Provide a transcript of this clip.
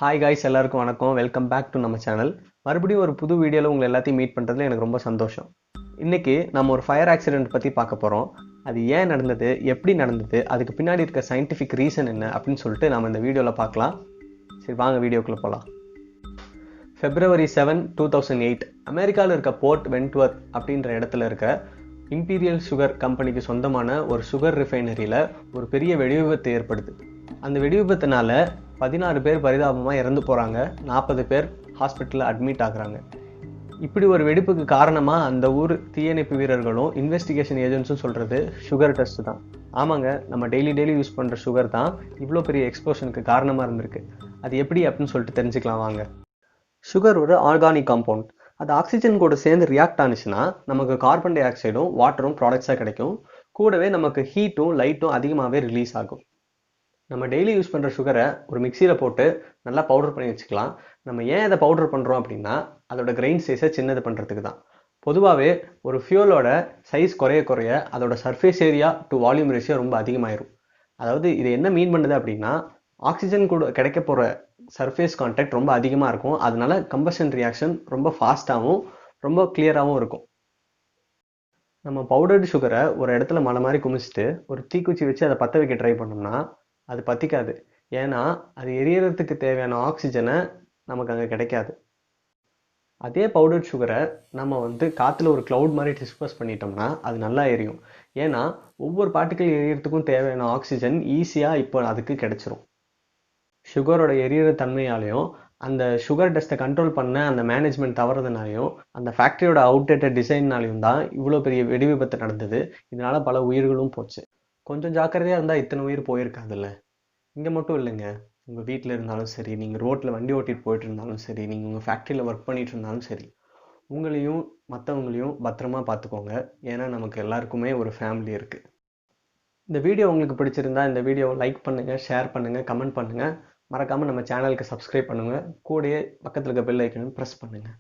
Hi guys, எல்லாருக்கும் வணக்கம். Welcome back to நம்ம சேனல். மறுபடியும் ஒரு புது வீடியோவில் உங்களை எல்லாத்தையும் மீட் பண்ணுறதுல எனக்கு ரொம்ப சந்தோஷம். இன்றைக்கி நம்ம ஒரு ஃபயர் ஆக்சிடென்ட் பற்றி பார்க்க போகிறோம். அது ஏன் நடந்தது, எப்படி நடந்தது, அதுக்கு பின்னாடி இருக்க சயின்டிஃபிக் ரீசன் என்ன அப்படின்னு சொல்லிட்டு நம்ம இந்த வீடியோவில் பார்க்கலாம். சரி, வாங்க வீடியோக்குள்ளே போகலாம். February 7, 2008 அமெரிக்காவில் இருக்க போர்ட் வென்ட்வர்த் அப்படின்ற இடத்துல இருக்க இம்பீரியல் சுகர் கம்பெனிக்கு சொந்தமான ஒரு சுகர் ரிஃபைனரியில் ஒரு பெரிய வெடிவிபத்து ஏற்படுது. அந்த வெடிவிபத்தினால 16 பேர் பரிதாபமாக இறந்து போகிறாங்க, 40 பேர் ஹாஸ்பிட்டலில் அட்மிட் ஆகுறாங்க. இப்படி ஒரு வெடிப்புக்கு காரணமாக அந்த ஊர் தீயணைப்பு வீரர்களும் இன்வெஸ்டிகேஷன் ஏஜென்ட்ஸும் சொல்கிறது சுகர் டெஸ்ட் தான். ஆமாங்க, நம்ம டெய்லி யூஸ் பண்ணுற சுகர் தான் இவ்வளோ பெரிய எக்ஸ்ப்ளோஷனுக்கு காரணமாக இருந்திருக்கு. அது எப்படி அப்படின்னு சொல்லிட்டு தெரிஞ்சுக்கலாம் வாங்க. சுகர் ஒரு ஆர்கானிக் காம்பவுண்ட். அது ஆக்சிஜன் கூட சேர்ந்து ரியாக்ட் ஆனிச்சுன்னா நமக்கு கார்பன் டை ஆக்சைடும் வாட்டரும் ப்ராடக்ட்ஸாக கிடைக்கும். கூடவே நமக்கு ஹீட்டும் லைட்டும் அதிகமாகவே ரிலீஸ் ஆகும். நம்ம டெய்லி யூஸ் பண்ணுற சுகரை ஒரு மிக்சியில் போட்டு நல்லா பவுடர் பண்ணி வச்சுக்கலாம். நம்ம ஏன் அதை பவுடர் பண்ணுறோம் அப்படின்னா அதோட கிரெயின் சைஸை சின்னது பண்ணுறதுக்கு தான். பொதுவாகவே ஒரு ஃபியூலோட சைஸ் குறைய அதோட surface area to volume ratio ரொம்ப அதிகமாயிரும். அதாவது இது என்ன மீன் பண்ணுது அப்படின்னா ஆக்சிஜன் கூட கிடைக்க போகிற சர்ஃபேஸ் கான்டாக்ட் ரொம்ப அதிகமாக இருக்கும். அதனால கம்பஷன் ரியாக்ஷன் ரொம்ப ஃபாஸ்ட்டாகவும் ரொம்ப கிளியராகவும் இருக்கும். நம்ம பவுடர்டு சுகரை ஒரு இடத்துல மலை மாதிரி குமிச்சிட்டு ஒரு தீக்குச்சி வச்சு அதை பற்ற வைக்க ட்ரை பண்ணோம்னா அது பற்றிக்காது. ஏன்னா அது எரியறதுக்கு தேவையான ஆக்சிஜனை நமக்கு அங்கே கிடைக்காது. அதே பவுடர் சுகரை நம்ம காற்றுல ஒரு க்ளவுட் மாதிரி டிஸ்பர்ஸ் பண்ணிட்டோம்னா அது நல்லா எரியும். ஏன்னா ஒவ்வொரு பார்ட்டிக்கல் எரியறதுக்கும் தேவையான ஆக்சிஜன் ஈஸியாக இப்போ அதுக்கு கிடைச்சிரும். சுகரோட எரியற தன்மையாலையும் அந்த சுகர் டெஸ்ட்டை கண்ட்ரோல் பண்ண அந்த மேனேஜ்மெண்ட் தவறதுனாலையும் அந்த ஃபேக்ட்ரியோட அவுடேட்டட் டிசைன்னாலையும் தான் இவ்வளோ பெரிய வெடி விபத்து நடந்தது. இதனால பல உயிர்களும் போச்சு. கொஞ்சம் ஜாக்கிரதையாக இருந்தால் இத்தனை உயிர் போயிருக்காதுல்ல. இங்கே மட்டும் இல்லைங்க, உங்கள் வீட்டில் இருந்தாலும் சரி, நீங்கள் ரோட்டில் வண்டி ஓட்டிகிட்டு போயிட்டு இருந்தாலும் சரி, நீங்கள் உங்கள் ஃபேக்ட்ரியில் ஒர்க் பண்ணிட்டு இருந்தாலும் சரி, உங்களையும் மற்றவங்களையும் பத்திரமா பார்த்துக்கோங்க. ஏன்னா நமக்கு எல்லாருக்குமே ஒரு ஃபேமிலி இருக்குது. இந்த வீடியோ உங்களுக்கு பிடிச்சிருந்தா இந்த வீடியோவை லைக் பண்ணுங்கள், ஷேர் பண்ணுங்கள், கமெண்ட் பண்ணுங்கள். மறக்காமல் நம்ம சேனலுக்கு சப்ஸ்கிரைப் பண்ணுங்கள். கூடயே பக்கத்தில் இருக்க பெல் ஐக்கனையும் ப்ரெஸ் பண்ணுங்கள்.